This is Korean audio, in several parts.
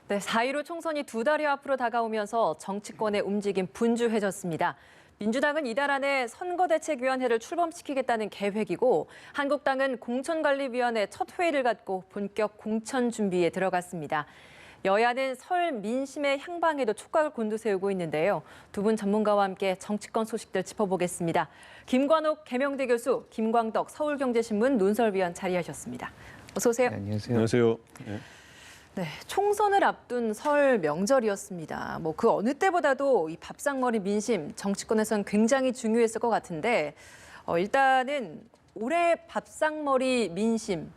네, 4.15 총선이 2달여 앞으로 다가오면서 정치권의 움직임 분주해졌습니다. 민주당은 이달 안에 선거대책위원회를 출범시키겠다는 계획이고 한국당은 공천관리위원회 첫 회의를 갖고 본격 공천 준비에 들어갔습니다. 여야는 설 민심의 향방에도 촉각을 곤두세우고 있는데요. 두 분 전문가와 함께 정치권 소식들 짚어보겠습니다. 김관옥 계명대 교수, 김광덕 서울경제신문 논설위원 자리하셨습니다. 어서 오세요. 네, 안녕하세요. 안녕하세요. 네, 총선을 앞둔 설 명절이었습니다. 그 어느 때보다도 이 밥상머리 민심 정치권에선 굉장히 중요했을 것 같은데 일단은 올해 밥상머리 민심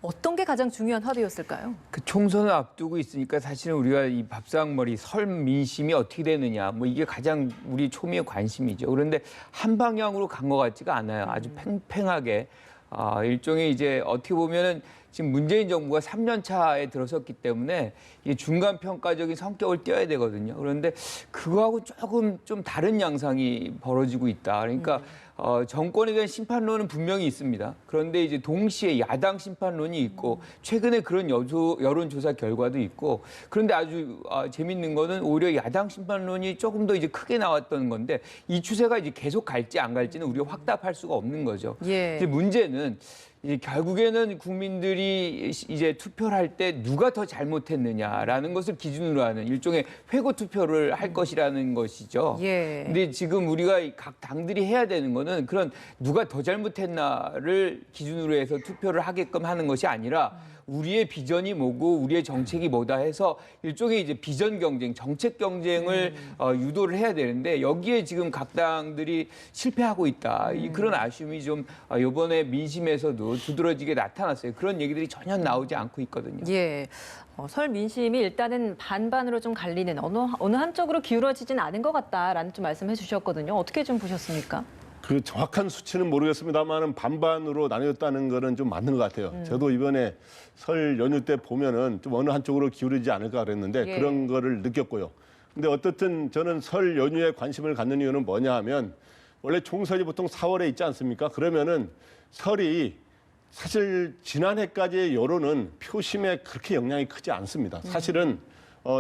어떤 게 가장 중요한 화두였을까요? 그 총선을 앞두고 있으니까 사실은 우리가 이 밥상머리 설 민심이 어떻게 되느냐 이게 가장 우리 초미의 관심이죠. 그런데 한 방향으로 간 것 같지가 않아요. 아주 팽팽하게 일종의 이제 어떻게 보면은 지금 문재인 정부가 3년 차에 들어섰기 때문에 이게 중간 평가적인 성격을 띄어야 되거든요. 그런데 그거하고 조금 좀 다른 양상이 벌어지고 있다. 그러니까 정권에 대한 심판론은 분명히 있습니다. 그런데 이제 동시에 야당 심판론이 있고 최근에 그런 여론조사 결과도 있고 그런데 아주 재밌는 거는 오히려 야당 심판론이 조금 더 이제 크게 나왔던 건데 이 추세가 이제 계속 갈지 안 갈지는 우리가 확답할 수가 없는 거죠. 예. 이제 문제는 이제 결국에는 국민들이 이제 투표를 할 때 누가 더 잘못했느냐라는 것을 기준으로 하는 일종의 회고 투표를 할 것이라는 것이죠. 예. 근데 지금 우리가 각 당들이 해야 되는 거는 그런 누가 더 잘못했나를 기준으로 해서 투표를 하게끔 하는 것이 아니라 우리의 비전이 뭐고 우리의 정책이 뭐다 해서 일종의 이제 비전 경쟁, 정책 경쟁을 유도를 해야 되는데 여기에 지금 각 당들이 실패하고 있다. 그런 아쉬움이 좀 이번에 민심에서도 두드러지게 나타났어요. 그런 얘기들이 전혀 나오지 않고 있거든요. 예. 설 민심이 일단은 반반으로 좀 갈리는 어느 한쪽으로 기울어지진 않은 것 같다라는 좀 말씀해 주셨거든요. 어떻게 좀 보셨습니까? 그 정확한 수치는 모르겠습니다만 반반으로 나뉘었다는 거는 좀 맞는 것 같아요. 저도 이번에 설 연휴 때 보면은 좀 어느 한쪽으로 기울이지 않을까 그랬는데 예. 그런 거를 느꼈고요. 근데 어떻든 저는 설 연휴에 관심을 갖는 이유는 뭐냐 하면 원래 총선이 보통 4월에 있지 않습니까? 그러면은 설이 사실 지난해까지의 여론은 표심에 그렇게 영향이 크지 않습니다. 사실은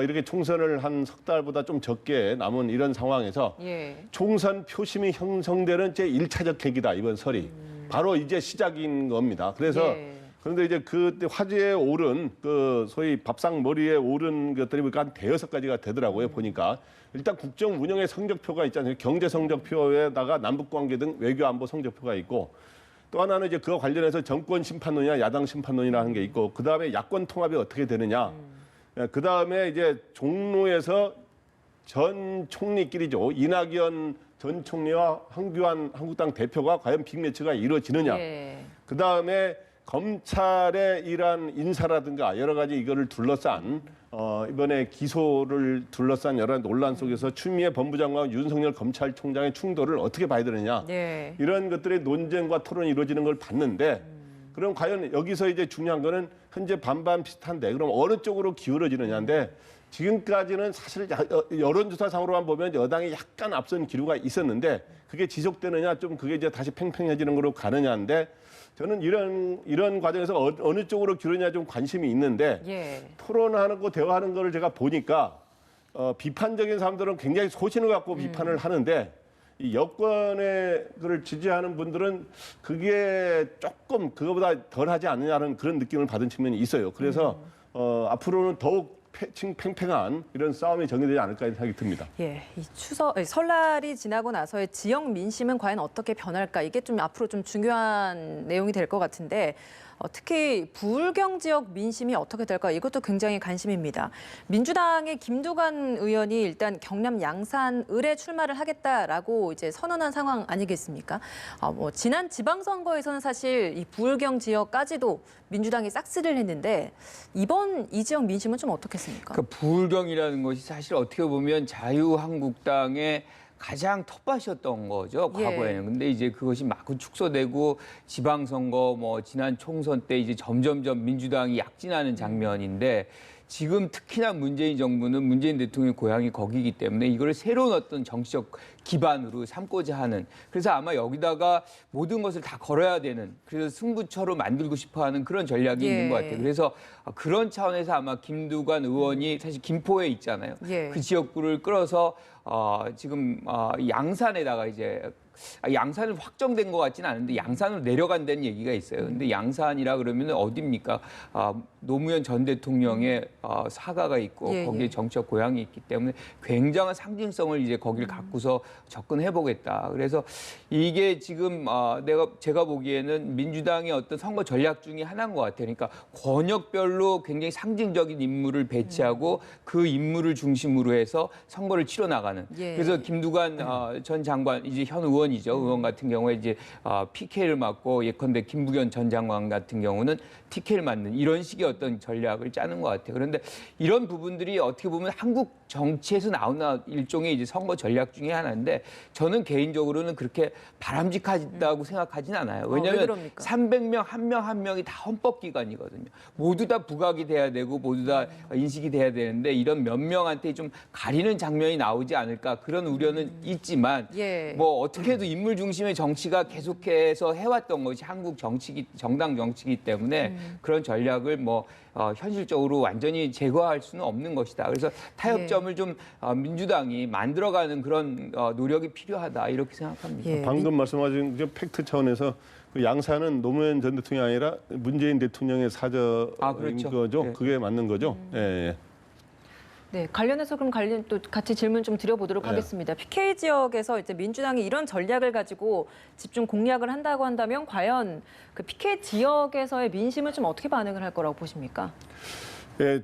이렇게 총선을 한 석 달보다 좀 적게 남은 이런 상황에서 예. 총선 표심이 형성되는 제1차적 계기다, 이번 설이. 바로 이제 시작인 겁니다. 그래서 예. 그런데 이제 그때 화제에 오른 그 소위 밥상머리에 오른 것들이 보니까 한 대여섯 가지가 되더라고요, 보니까. 일단 국정 운영의 성적표가 있지 않습니까? 경제 성적표에다가 남북 관계 등 외교 안보 성적표가 있고 또 하나는 이제 그와 관련해서 정권 심판론이나 야당 심판론이라는 게 있고 그다음에 야권 통합이 어떻게 되느냐. 그다음에 이제 종로에서 전 총리끼리죠. 이낙연 전 총리와 황교안 한국당 대표가 과연 빅매치가 이루어지느냐. 예. 그다음에 검찰의 이러한 인사라든가 여러 가지 이거를 둘러싼 이번에 기소를 둘러싼 여러 논란 속에서 추미애 법무장관과 윤석열 검찰총장의 충돌을 어떻게 봐야 되느냐. 예. 이런 것들의 논쟁과 토론이 이루어지는 걸 봤는데 그럼 과연 여기서 이제 중요한 거는 현재 반반 비슷한데 그럼 어느 쪽으로 기울어지느냐인데 지금까지는 사실 여론조사상으로만 보면 여당이 약간 앞선 기류가 있었는데 그게 지속되느냐 좀 그게 이제 다시 팽팽해지는 걸로 가느냐인데 저는 이런 과정에서 어느 쪽으로 기울느냐 좀 관심이 있는데 예. 토론하는 거 대화하는 거를 제가 보니까 비판적인 사람들은 굉장히 소신을 갖고 비판을 하는데 이 여권의 그를 지지하는 분들은 그게 조금 그거보다 덜하지 않느냐는 그런 느낌을 받은 측면이 있어요. 그래서 앞으로는 더욱 팽팽한 이런 싸움이 전개되지 않을까 하는 생각이 듭니다. 예, 이 설날이 지나고 나서의 지역 민심은 과연 어떻게 변할까? 이게 좀 앞으로 좀 중요한 내용이 될 것 같은데 특히 부울경 지역 민심이 어떻게 될까? 이것도 굉장히 관심입니다. 민주당의 김두관 의원이 일단 경남 양산 을에 출마를 하겠다라고 이제 선언한 상황 아니겠습니까? 지난 지방선거에서는 사실 이 부울경 지역까지도 민주당이 싹쓸이를 했는데 이번 이 지역 민심은 좀 어떻겠습니까? 그 부울경이라는 것이 사실 어떻게 보면 자유한국당의 가장 텃밭이었던 거죠, 과거에는. 근데 이제 그것이 마구 축소되고 지방선거 지난 총선 때 이제 점점점 민주당이 약진하는 장면인데 지금 특히나 문재인 정부는 문재인 대통령의 고향이 거기이기 때문에 이걸 새로운 어떤 정치적 기반으로 삼고자 하는, 그래서 아마 여기다가 모든 것을 다 걸어야 되는, 그래서 승부처로 만들고 싶어하는 그런 전략이 있는 것 같아요. 그래서 그런 차원에서 아마 김두관 의원이 사실 김포에 있잖아요. 그 지역구를 끌어서 지금 양산에다가 이제 양산은 확정된 것 같지는 않은데 양산으로 내려간다는 얘기가 있어요. 근데 양산이라 그러면 어디입니까? 노무현 전 대통령의 사가가 있고 거기에 정치적 고향이 있기 때문에 굉장한 상징성을 이제 거기를 갖고서 접근해 보겠다. 그래서 이게 지금 제가 보기에는 민주당의 어떤 선거 전략 중에 하나인 것 같아요. 그러니까 권역별로 굉장히 상징적인 인물을 배치하고 그 인물을 중심으로 해서 선거를 치러 나가는. 그래서 김두관 전 장관, 이제 현 의원이죠. 의원 같은 경우에 이제 PK를 맡고, 예컨대 김부겸 전 장관 같은 경우는 TK를 맡는 이런 식의 어떤 전략을 짜는 것 같아요. 그런데 이런 부분들이 어떻게 보면 한국 정치에서 나오는 일종의 이제 선거 전략 중에 하나인데, 저는 개인적으로는 그렇게 바람직하다고 생각하진 않아요. 왜냐하면 300명 한 명 한 명이 다 헌법기관이거든요. 모두 다 부각이 돼야 되고 모두 다 인식이 돼야 되는데 이런 몇 명한테 좀 가리는 장면이 나오지 않을까, 그런 우려는 있지만 뭐 어떻게 해도 인물 중심의 정치가 계속해서 해왔던 것이 한국 정당 정치이기 때문에 그런 전략을 뭐 현실적으로 완전히 제거할 수는 없는 것이다. 그래서 타협점을 좀 민주당이 만들어가는 그런 노력이 필요하다, 이렇게 생각합니다. 방금 말씀하신 팩트 차원에서 그 양산은 노무현 전 대통령이 아니라 문재인 대통령의 사저인 그렇죠. 거죠. 그게 맞는 거죠. 네, 관련해서 그럼 또 같이 질문 좀 드려보도록 하겠습니다. PK 지역에서 이제 민주당이 이런 전략을 가지고 집중 공략을 한다고 한다면 과연 그 PK 지역에서의 민심을 좀 어떻게 반응을 할 거라고 보십니까?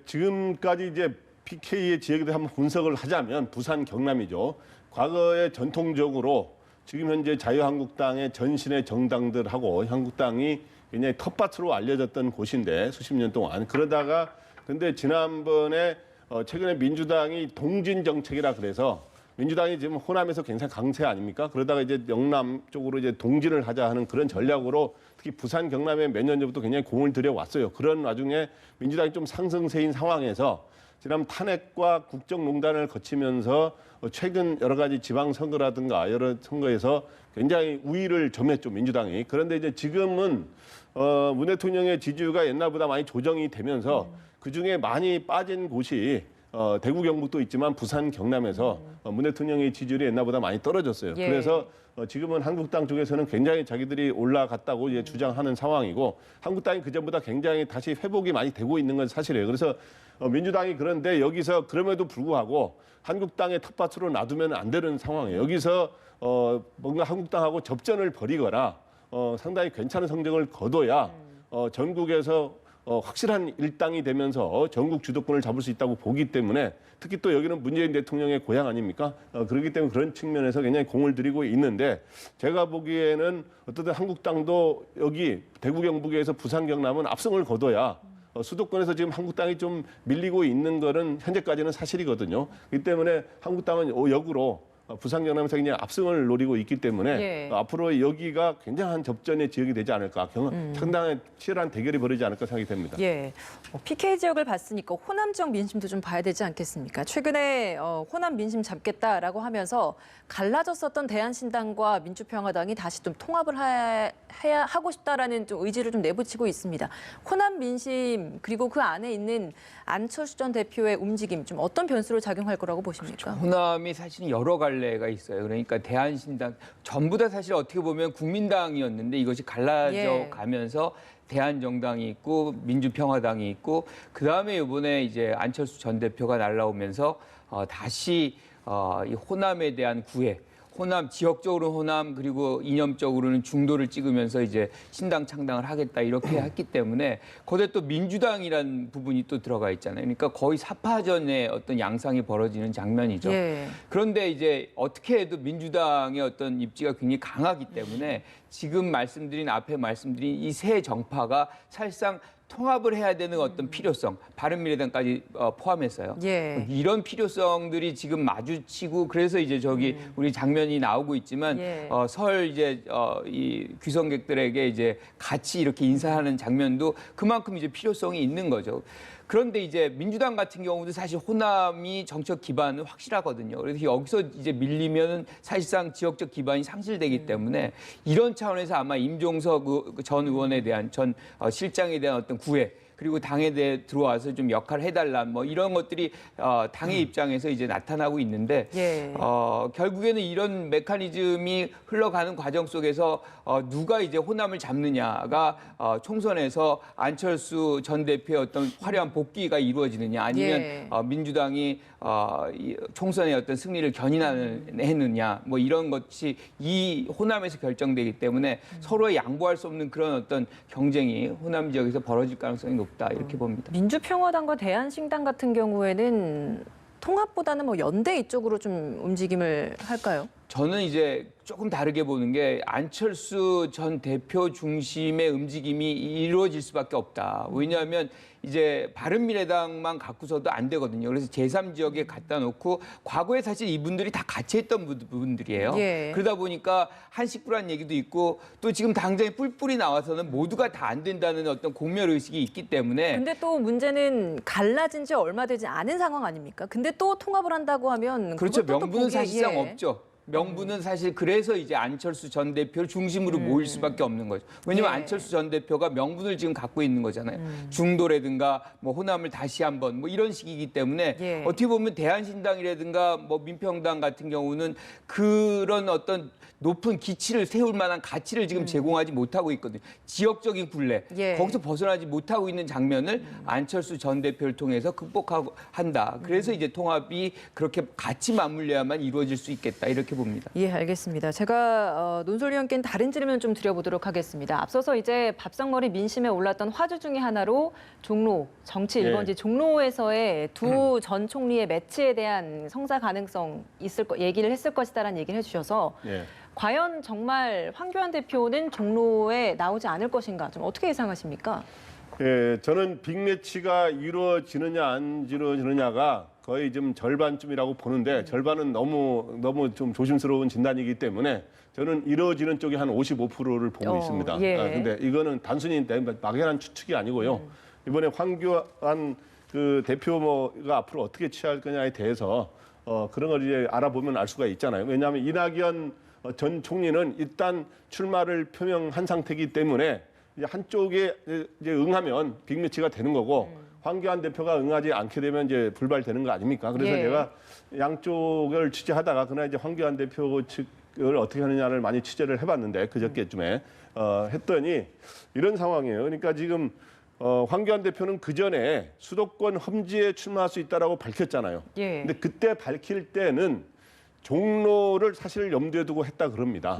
지금까지 이제 PK의 지역에 대해 한번 분석을 하자면 부산, 경남이죠. 과거에 전통적으로 지금 현재 자유한국당의 전신의 정당들하고 한국당이 굉장히 텃밭으로 알려졌던 곳인데 수십 년 동안. 그러다가 근데 지난번에 최근에 민주당이 동진 정책이라 그래서 민주당이 지금 호남에서 굉장히 강세 아닙니까? 그러다가 이제 영남 쪽으로 이제 동진을 하자 하는 그런 전략으로 특히 부산, 경남에 몇 년 전부터 굉장히 공을 들여왔어요. 그런 와중에 민주당이 좀 상승세인 상황에서 지난 탄핵과 국정농단을 거치면서 최근 여러 가지 지방선거라든가 여러 선거에서 굉장히 우위를 점했죠, 민주당이. 그런데 이제 지금은 문 대통령의 지지율가 옛날보다 많이 조정이 되면서 그중에 많이 빠진 곳이 대구, 경북도 있지만 부산, 경남에서 문 대통령의 지지율이 옛날보다 많이 떨어졌어요. 그래서 지금은 한국당 쪽에서는 굉장히 자기들이 올라갔다고 이제 주장하는 상황이고, 한국당이 그전보다 굉장히 다시 회복이 많이 되고 있는 건 사실이에요. 그래서 민주당이 그런데 여기서 그럼에도 불구하고 한국당의 텃밭으로 놔두면 안 되는 상황이에요. 여기서 뭔가 한국당하고 접전을 벌이거나 상당히 괜찮은 성적을 거둬야 전국에서 확실한 일당이 되면서 전국 주도권을 잡을 수 있다고 보기 때문에, 특히 또 여기는 문재인 대통령의 고향 아닙니까? 그렇기 때문에 그런 측면에서 굉장히 공을 들이고 있는데, 제가 보기에는 어떻든 한국당도 여기 대구, 경북에서 부산, 경남은 압승을 거둬야 수도권에서 지금 한국당이 좀 밀리고 있는 거는 현재까지는 사실이거든요. 그렇기 때문에 한국당은 역으로 부산, 경남에서 그냥 압승을 노리고 있기 때문에 앞으로 여기가 굉장한 접전의 지역이 되지 않을까, 상당히 치열한 대결이 벌어지지 않을까 생각이 됩니다. PK 지역을 봤으니까 호남 지역 민심도 좀 봐야 되지 않겠습니까? 최근에 호남 민심 잡겠다라고 하면서 갈라졌었던 대한신당과 민주평화당이 다시 좀 통합을 하고 싶다라는 좀 의지를 좀 내비치고 있습니다. 호남 민심 그리고 그 안에 있는 안철수 전 대표의 움직임 좀 어떤 변수로 작용할 거라고 보십니까? 호남이 사실 여러 갈래가 있어요. 그러니까 대한신당 전부 다 사실 어떻게 보면 국민당이었는데 이것이 갈라져 가면서 대한정당이 있고 민주평화당이 있고, 그 다음에 이번에 이제 안철수 전 대표가 날라오면서 다시 이 호남에 대한 구애, 호남 지역적으로 호남, 그리고 이념적으로는 중도를 찍으면서 이제 신당 창당을 하겠다 이렇게 했기 때문에 거기에 또 민주당이라는 부분이 또 들어가 있잖아요. 그러니까 거의 사파전의 어떤 양상이 벌어지는 장면이죠. 그런데 이제 어떻게 해도 민주당의 어떤 입지가 굉장히 강하기 때문에 지금 앞에 말씀드린 이 세 정파가 사실상 통합을 해야 되는 어떤 필요성, 바른미래당까지 포함해서요. 이런 필요성들이 지금 마주치고, 그래서 이제 우리 장면이 나오고 있지만 설 이제 이 귀성객들에게 이제 같이 이렇게 인사하는 장면도 그만큼 이제 필요성이 있는 거죠. 그런데 이제 민주당 같은 경우도 사실 호남이 정책 기반은 확실하거든요. 그래서 여기서 이제 밀리면 사실상 지역적 기반이 상실되기 때문에 이런 차원에서 아마 임종석 전 의원에 대한 전 실장에 대한 어떤 구애 그리고 당에 대해 들어와서 좀 역할을 해달라 뭐 이런 것들이 당의 입장에서 이제 나타나고 있는데 예. 결국에는 이런 메커니즘이 흘러가는 과정 속에서 누가 이제 호남을 잡느냐가 총선에서 안철수 전 대표의 어떤 화려한 복귀가 이루어지느냐 아니면 예. 민주당이 이 총선의 어떤 승리를 견인하느냐 뭐 이런 것이 이 호남에서 결정되기 때문에 서로에 양보할 수 없는 그런 어떤 경쟁이 호남 지역에서 벌어질 가능성이 높다 이렇게 봅니다. 민주평화당과 대한신당 같은 경우에는 통합보다는 뭐 연대 이쪽으로 좀 움직임을 할까요? 저는 이제 조금 다르게 보는 게 안철수 전 대표 중심의 움직임이 이루어질 수밖에 없다. 왜냐하면 이제 바른미래당만 갖고서도 안 되거든요. 그래서 제3지역에 갖다 놓고 과거에 사실 이분들이 다 같이 했던 분들이에요. 예. 그러다 보니까 한 식구란 얘기도 있고 또 지금 당장에 뿔뿔이 나와서는 모두가 다 안 된다는 어떤 공멸의식이 있기 때문에 근데 또 문제는 갈라진 지 얼마 되지 않은 상황 아닙니까? 근데 또 통합을 한다고 하면 그렇죠. 그것도 또 명분은 보기에- 사실상 예. 없죠. 명분은 사실 그래서 이제 안철수 전 대표를 중심으로 모일 수밖에 없는 거죠. 왜냐하면 예. 안철수 전 대표가 명분을 지금 갖고 있는 거잖아요. 중도라든가 뭐 호남을 다시 한번 뭐 이런 식이기 때문에 예. 어떻게 보면 대한신당이라든가 뭐 민평당 같은 경우는 그런 어떤 높은 기치를 세울 만한 가치를 지금 제공하지 못하고 있거든요. 지역적인 굴레, 예. 거기서 벗어나지 못하고 있는 장면을 안철수 전 대표를 통해서 극복하고 한다. 그래서 이제 통합이 그렇게 같이 맞물려야만 이루어질 수 있겠다 이렇게 봅니다. 예, 알겠습니다. 제가 논설위원께는 다른 질문 좀 드려보도록 하겠습니다. 앞서서 이제 밥상머리 민심에 올랐던 화두 중에 하나로 종로, 정치 예. 1번지 종로에서의 두 전 총리의 매치에 대한 성사 가능성 얘기를 했을 것이다라는 얘기를 해주셔서 예. 과연 정말 황교안 대표는 종로에 나오지 않을 것인가 좀 어떻게 예상하십니까? 예, 저는 빅매치가 이루어지느냐 안 이루어지느냐가 거의 좀 절반쯤이라고 보는데 절반은 너무 좀 조심스러운 진단이기 때문에 저는 이루어지는 쪽이 한 55%를 보고 있습니다. 예. 근데 이거는 단순히 막연한 추측이 아니고요. 이번에 황교안 그 대표가 앞으로 어떻게 취할 거냐에 대해서 그런 걸 이제 알아보면 알 수가 있잖아요. 왜냐하면 이낙연 전 총리는 일단 출마를 표명한 상태이기 때문에 이제 한쪽에 이제 응하면 빅매치가 되는 거고 황교안 대표가 응하지 않게 되면 이제 불발되는 거 아닙니까? 그래서 예. 제가 양쪽을 취재하다가 그날 이제 황교안 대표 측을 어떻게 하느냐를 많이 취재를 해봤는데 그저께쯤에 했더니 이런 상황이에요. 그러니까 지금 황교안 대표는 그 전에 수도권 험지에 출마할 수 있다라고 밝혔잖아요. 예. 근데 그때 밝힐 때는 종로를 사실 염두에 두고 했다 그럽니다.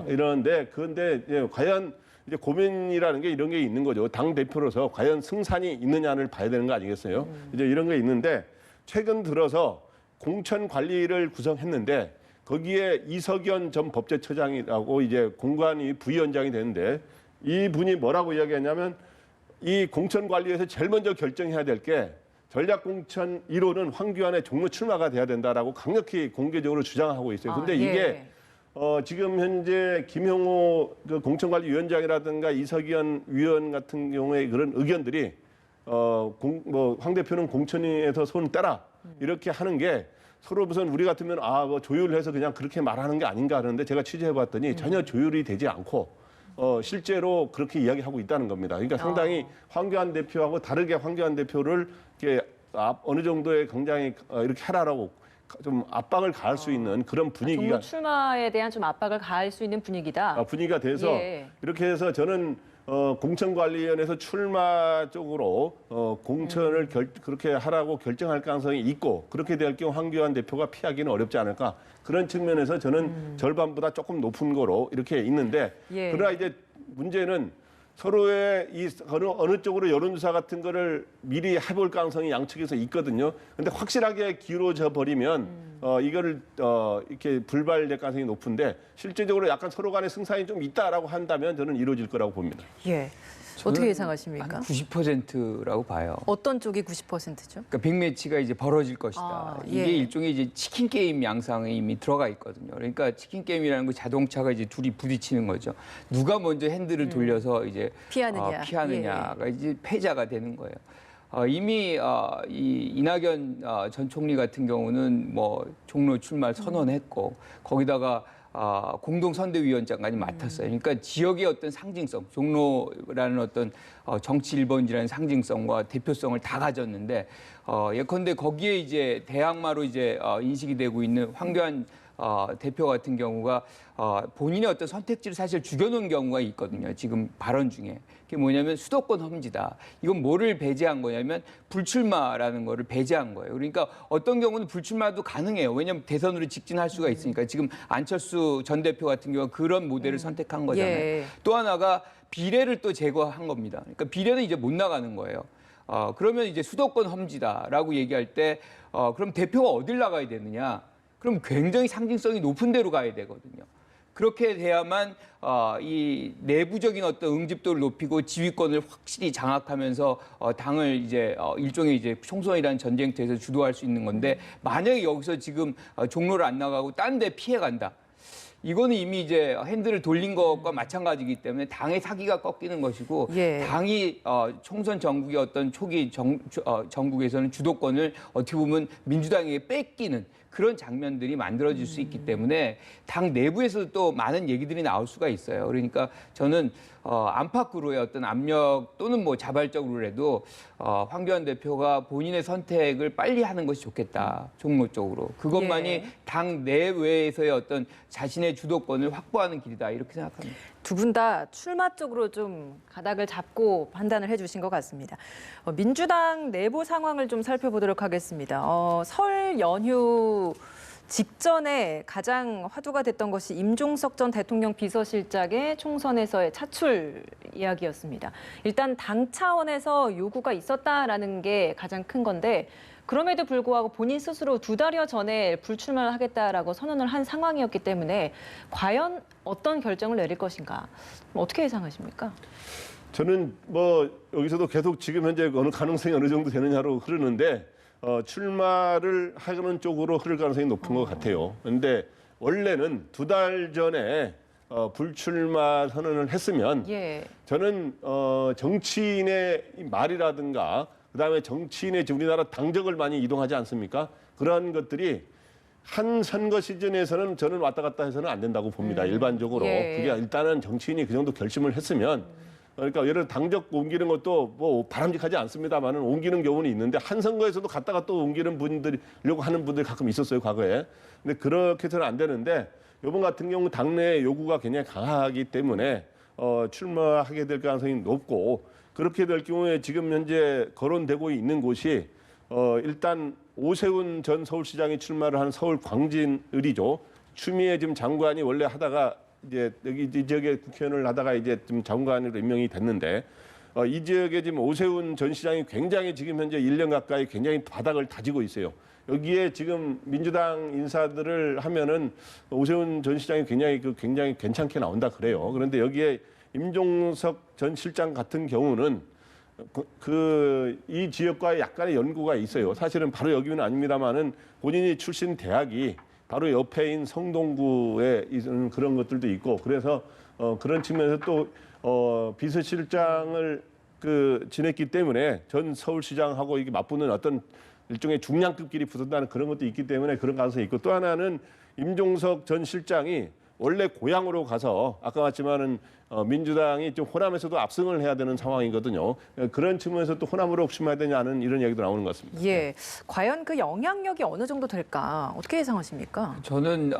이러는데 그런데 이제 과연 이제 고민이라는 게 이런 게 있는 거죠. 당 대표로서 과연 승산이 있느냐를 봐야 되는 거 아니겠어요? 이제 이런 게 있는데 최근 들어서 공천 관리를 구성했는데 거기에 이석연 전 법제처장이라고 이제 공관위 부위원장이 되는데 이 분이 뭐라고 이야기했냐면 이 공천 관리에서 제일 먼저 결정해야 될 게 전략공천 1호는 황교안의 종로 출마가 돼야 된다라고 강력히 공개적으로 주장하고 있어요. 근데 예. 이게 지금 현재 김형호 그 공천관리위원장이라든가 이석연 위원 같은 경우에 그런 의견들이 황 대표는 공천위에서 손 떼라 이렇게 하는 게 서로 무슨 우리 같으면 뭐 조율해서 그냥 그렇게 말하는 게 아닌가 하는데 제가 취재해봤더니 전혀 조율이 되지 않고 실제로 그렇게 이야기하고 있다는 겁니다. 그러니까 상당히 황교안 대표하고 다르게 황교안 대표를 이렇게 어느 정도의 굉장히 이렇게 하라라고 좀 압박을 가할 수 있는 그런 분위기가 종로 출마에 대한 좀 압박을 가할 수 있는 분위기다. 분위기가 돼서 예. 이렇게 해서 저는 공천관리위원회에서 출마 쪽으로 공천을 그렇게 하라고 결정할 가능성이 있고 그렇게 될 경우 황교안 대표가 피하기는 어렵지 않을까 그런 측면에서 저는 절반보다 조금 높은 거로 이렇게 있는데 예. 그러나 이제 문제는 서로의 이 어느 쪽으로 여론조사 같은 거를 미리 해볼 가능성이 양측에서 있거든요. 근데 확실하게 기울어져 버리면 이거를 이렇게 불발될 가능성이 높은데 실제적으로 약간 서로 간의 승산이 좀 있다라고 한다면 저는 이루어질 거라고 봅니다. 예. 어떻게 예상하십니까? 한 90%라고 봐요. 어떤 쪽이 90%죠? 그러니까 빅매치가 이제 벌어질 것이다. 예. 이게 일종의 이제 치킨 게임 양상에 이미 들어가 있거든요. 그러니까 치킨 게임이라는 거 자동차가 이제 둘이 부딪히는 거죠. 누가 먼저 핸들을 돌려서 이제 피하느냐. 피하느냐가 이제 패자가 되는 거예요. 이미 이 이낙연 전 총리 같은 경우는 뭐 종로 출마 선언했고 거기다가 공동선대위원장까지 맡았어요. 그러니까 지역의 어떤 상징성, 종로라는 어떤 정치 1번지라는 상징성과 대표성을 다 가졌는데 예컨대 거기에 이제 대항마로 이제 인식이 되고 있는 황교안 대표 같은 경우가 본인의 어떤 선택지를 사실 죽여놓은 경우가 있거든요. 지금 발언 중에. 그게 뭐냐면 수도권 험지다. 이건 뭐를 배제한 거냐면 불출마라는 거를 배제한 거예요. 그러니까 어떤 경우는 불출마도 가능해요. 왜냐하면 대선으로 직진할 수가 있으니까. 지금 안철수 전 대표 같은 경우는 그런 모델을 선택한 거잖아요. 예. 또 하나가 비례를 또 제거한 겁니다. 그러니까 비례는 이제 못 나가는 거예요. 그러면 이제 수도권 험지다라고 얘기할 때 그럼 대표가 어딜 나가야 되느냐? 그럼 굉장히 상징성이 높은 데로 가야 되거든요. 그렇게 돼야만 이 내부적인 어떤 응집도를 높이고 지휘권을 확실히 장악하면서 당을 이제 일종의 이제 총선이라는 전쟁터에서 주도할 수 있는 건데 만약에 여기서 지금 종로를 안 나가고 딴 데 피해 간다. 이거는 이미 이제 핸들을 돌린 것과 마찬가지이기 때문에 당의 사기가 꺾이는 것이고 예. 당이 총선 전국의 어떤 초기 전국에서는 주도권을 어떻게 보면 민주당에게 뺏기는 그런 장면들이 만들어질 수 있기 때문에 당 내부에서도 또 많은 얘기들이 나올 수가 있어요. 그러니까 저는 안팎으로의 어떤 압력 또는 뭐 자발적으로라도 황교안 대표가 본인의 선택을 빨리 하는 것이 좋겠다. 종로 쪽으로. 그것만이 예. 당 내외에서의 어떤 자신의 주도권을 확보하는 길이다. 이렇게 생각합니다. 두 분 다 출마 쪽으로 좀 가닥을 잡고 판단을 해주신 것 같습니다. 민주당 내부 상황을 좀 살펴보도록 하겠습니다. 설 연휴 직전에 가장 화두가 됐던 것이 임종석 전 대통령 비서실장의 총선에서의 차출 이야기였습니다. 일단 당 차원에서 요구가 있었다라는 게 가장 큰 건데 그럼에도 불구하고 본인 스스로 2달여 전에 불출마를 하겠다라고 선언을 한 상황이었기 때문에 과연 어떤 결정을 내릴 것인가 어떻게 예상하십니까? 저는 뭐 여기서도 계속 지금 현재 어느 가능성이 어느 정도 되느냐로 흐르는데 출마를 하는 쪽으로 흐를 가능성이 높은 것 같아요. 그런데 원래는 2달 전에 불출마 선언을 했으면 예. 저는 정치인의 말이라든가 그다음에 정치인의 우리나라 당적을 많이 이동하지 않습니까? 그러한 것들이 한 선거 시즌에서는 저는 왔다 갔다 해서는 안 된다고 봅니다. 일반적으로. 예. 그게 일단은 정치인이 그 정도 결심을 했으면 그러니까 예를 들어 당적 옮기는 것도 뭐 바람직하지 않습니다만은 옮기는 경우는 있는데 한 선거에서도 갔다가 또 옮기는 분들이려고 하는 분들이 가끔 있었어요, 과거에. 근데 그렇게 해서는 안 되는데 이번 같은 경우 당내 요구가 굉장히 강하기 때문에 출마하게 될 가능성이 높고 그렇게 될 경우에 지금 현재 거론되고 있는 곳이 일단 오세훈 전 서울시장이 출마를 한 서울 광진을이죠. 추미애 지금 장관이 원래 하다가 이제 여기 이 지역에 국회의원을 하다가 이제 좀 장관으로 임명이 됐는데 이 지역에 지금 오세훈 전 시장이 굉장히 지금 현재 1년 가까이 굉장히 바닥을 다지고 있어요. 여기에 지금 민주당 인사들을 하면은 오세훈 전 시장이 굉장히 괜찮게 나온다 그래요. 그런데 여기에 임종석 전 실장 같은 경우는 이 지역과의 약간의 연고가 있어요. 사실은 바로 여기는 아닙니다만은 본인이 출신 대학이 바로 옆에인 성동구에 있는 그런 것들도 있고 그래서 그런 측면에서 또 비서실장을 지냈기 때문에 전 서울시장하고 이게 맞붙는 어떤 일종의 중량급끼리 붙었다는 그런 것도 있기 때문에 그런 가능성이 있고 또 하나는 임종석 전 실장이 원래 고향으로 가서 아까 같지만은 민주당이 좀 호남에서도 압승을 해야 되는 상황이거든요. 그런 측면에서 또 호남으로 혹심해야 되냐는 이런 얘기도 나오는 것 같습니다. 예, 과연 그 영향력이 어느 정도 될까 어떻게 예상하십니까? 저는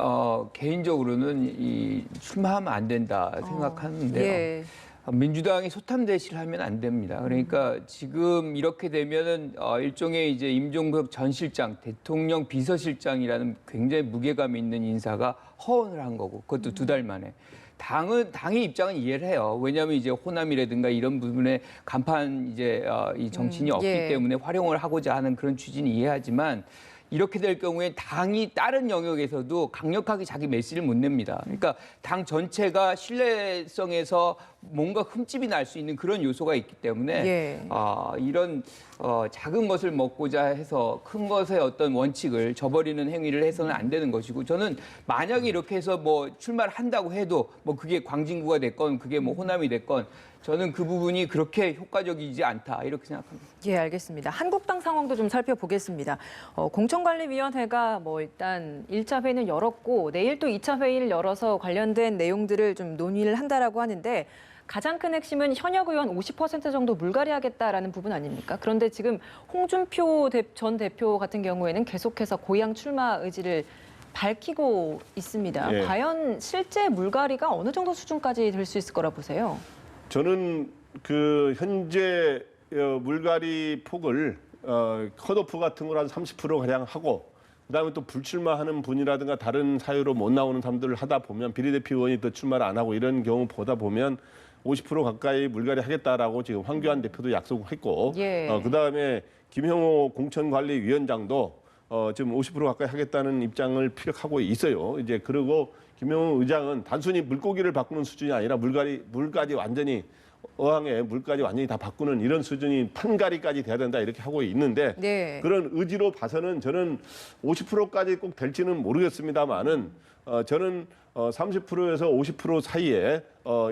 개인적으로는 이 출마하면 안 된다 생각하는데요. 예. 민주당이 소탐대실 하면 안 됩니다. 그러니까 지금 이렇게 되면은 일종의 이제 임종석 전 실장, 대통령 비서실장이라는 굉장히 무게감 있는 인사가 허언을 한 거고 그것도 2달 만에. 당의 입장은 이해를 해요. 왜냐하면 이제 호남이라든가 이런 부분에 간판 이제 이 정치인이 없기 예. 때문에 활용을 하고자 하는 그런 취지는 이해하지만 이렇게 될 경우에 당이 다른 영역에서도 강력하게 자기 메시지를 못 냅니다. 그러니까 당 전체가 신뢰성에서 뭔가 흠집이 날 수 있는 그런 요소가 있기 때문에 예. 이런 작은 것을 먹고자 해서 큰 것의 어떤 원칙을 저버리는 행위를 해서는 안 되는 것이고 저는 만약에 이렇게 해서 뭐 출마를 한다고 해도 뭐 그게 광진구가 됐건 그게 뭐 호남이 됐건 저는 그 부분이 그렇게 효과적이지 않다 이렇게 생각합니다. 예, 알겠습니다. 한국당 상황도 좀 살펴보겠습니다. 공천관리위원회가 뭐 일단 1차 회의는 열었고 내일 또 2차 회의를 열어서 관련된 내용들을 좀 논의를 한다라고 하는데 가장 큰 핵심은 현역 의원 50% 정도 물갈이하겠다라는 부분 아닙니까? 그런데 지금 홍준표 전 대표 같은 경우에는 계속해서 고향 출마 의지를 밝히고 있습니다. 예. 과연 실제 물갈이가 어느 정도 수준까지 될 수 있을 거라 보세요? 저는 그 현재 물갈이 폭을 컷오프 같은 걸 한 30% 가량 하고 그다음에 또 불출마하는 분이라든가 다른 사유로 못 나오는 사람들을 하다 보면 비례대표 의원이 또 출마를 안 하고 이런 경우 보다 보면 50% 가까이 물갈이 하겠다라고 지금 황교안 대표도 약속했고 예. 그다음에 김형호 공천관리위원장도 지금 50% 가까이 하겠다는 입장을 피력하고 있어요. 이제 그리고 김영우 의장은 단순히 물고기를 바꾸는 수준이 아니라 물까지 완전히 어항에 물까지 완전히 다 바꾸는 이런 수준이 판가리까지 돼야 된다 이렇게 하고 있는데 네. 그런 의지로 봐서는 저는 50%까지 꼭 될지는 모르겠습니다만은 저는 30%에서 50% 사이에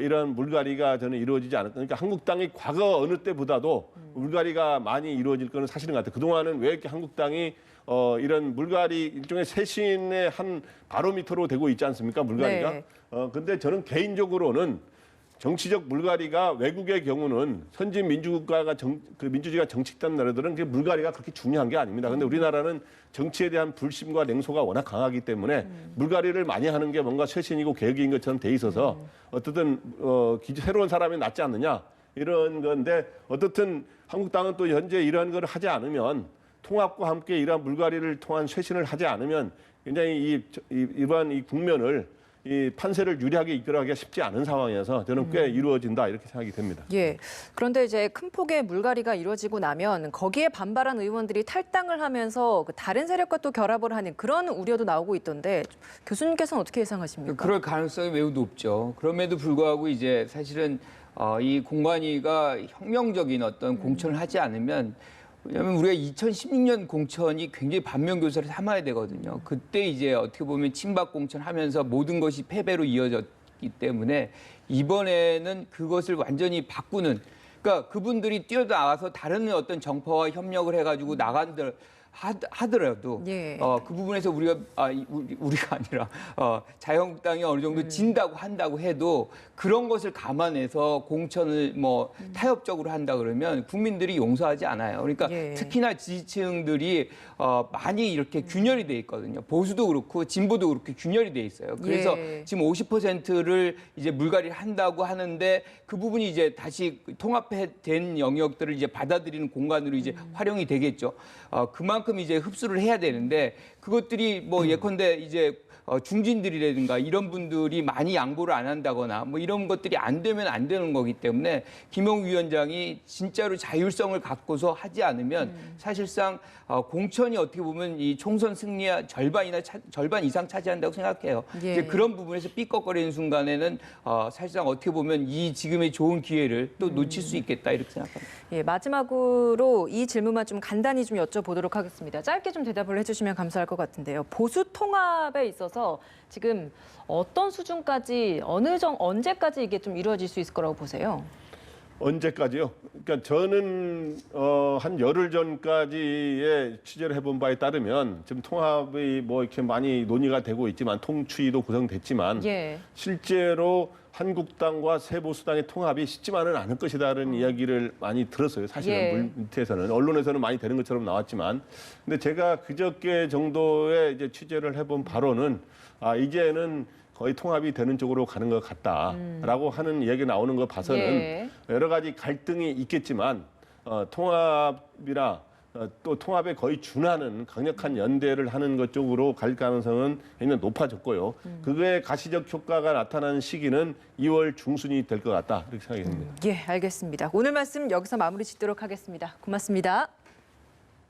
이런 물갈이가 저는 이루어지지 않을까. 그러니까 한국당이 과거 어느 때보다도 물갈이가 많이 이루어질 거는 사실인 것 같아요. 그동안은 왜 이렇게 한국당이 이런 물갈이 일종의 쇄신의 한 바로미터로 되고 있지 않습니까? 물갈이가. 네. 근데 저는 개인적으로는 정치적 물갈이가 외국의 경우는 선진 민주국가가 민주주의가 정치된 나라들은 그 물갈이가 그렇게 중요한 게 아닙니다. 근데 우리나라는 정치에 대한 불신과 냉소가 워낙 강하기 때문에 물갈이를 많이 하는 게 뭔가 쇄신이고 개혁인 것처럼 돼 있어서 어떻든 새로운 사람이 낫지 않느냐 이런 건데 어떻든 한국당은 또 현재 이러한 걸 하지 않으면 통합과 함께 이러한 물갈이를 통한 쇄신을 하지 않으면 굉장히 이러한 이 국면을 이 판세를 유리하게 이끌어가기가 쉽지 않은 상황이어서 저는 꽤 이루어진다 이렇게 생각이 됩니다. 예. 그런데 이제 큰 폭의 물갈이가 이루어지고 나면 거기에 반발한 의원들이 탈당을 하면서 그 다른 세력과 또 결합을 하는 그런 우려도 나오고 있던데 교수님께서는 어떻게 예상하십니까? 그럴 가능성이 매우 높죠. 그럼에도 불구하고 이제 사실은 이 공관위가 혁명적인 어떤 공천을 하지 않으면 왜냐하면 우리가 2016년 공천이 굉장히 반면교사를 삼아야 되거든요. 그때 이제 어떻게 보면 친박 공천하면서 모든 것이 패배로 이어졌기 때문에 이번에는 그것을 완전히 바꾸는 그러니까 그분들이 뛰어나가서 다른 어떤 정파와 협력을 해가지고 나간들 하더라도 예. 그 부분에서 우리가 아니라 자유한국당이 어느 정도 진다고 한다고 해도 그런 것을 감안해서 공천을 뭐 타협적으로 한다 그러면 국민들이 용서하지 않아요. 그러니까 예. 특히나 지지층들이 많이 이렇게 균열이 돼 있거든요. 보수도 그렇고 진보도 그렇게 균열이 돼 있어요. 그래서 예. 지금 50%를 이제 물갈이를 한다고 하는데 그 부분이 이제 다시 통합된 영역들을 이제 받아들이는 공간으로 이제 활용이 되겠죠. 그만큼 이제 흡수를 해야 되는데 그것들이 뭐 예컨대 이제 중진들이라든가 이런 분들이 많이 양보를 안 한다거나 뭐 이런 것들이 안 되면 안 되는 거기 때문에 김영우 위원장이 진짜로 자율성을 갖고서 하지 않으면 사실상 공천이 어떻게 보면 이 총선 승리의 절반 이상 차지한다고 생각해요. 예. 이제 그런 부분에서 삐걱거리는 순간에는 사실상 어떻게 보면 이 지금의 좋은 기회를 또 놓칠 수 있겠다 이렇게 생각합니다. 예, 마지막으로 이 질문만 좀 간단히 좀 여쭤보도록 하겠습니다. 짧게 좀 대답을 해주시면 감사할 것 같은데요. 보수 통합에 있어서 지금 어떤 수준까지 언제까지 이게 좀 이루어질 수 있을 거라고 보세요? 언제까지요? 그러니까 저는 한 열흘 전까지의 취재를 해본 바에 따르면 지금 통합이 뭐 이렇게 많이 논의가 되고 있지만 통추위도 구성됐지만 예. 실제로 한국당과 새보수당의 통합이 쉽지만은 않을 것이다라는 이야기를 많이 들었어요. 사실은 예. 물 밑에서는 언론에서는 많이 되는 것처럼 나왔지만, 근데 제가 그저께 정도의 이제 취재를 해본 바로는 이제는 거의 통합이 되는 쪽으로 가는 것 같다라고 하는 이야기 나오는 거 봐서는 예. 여러 가지 갈등이 있겠지만 통합이나 또 통합에 거의 준하는 강력한 연대를 하는 것 쪽으로 갈 가능성은 굉장히 높아졌고요. 그거의 가시적 효과가 나타나는 시기는 2월 중순이 될 것 같다 이렇게 생각이 듭니다. 예, 알겠습니다. 오늘 말씀 여기서 마무리 짓도록 하겠습니다. 고맙습니다.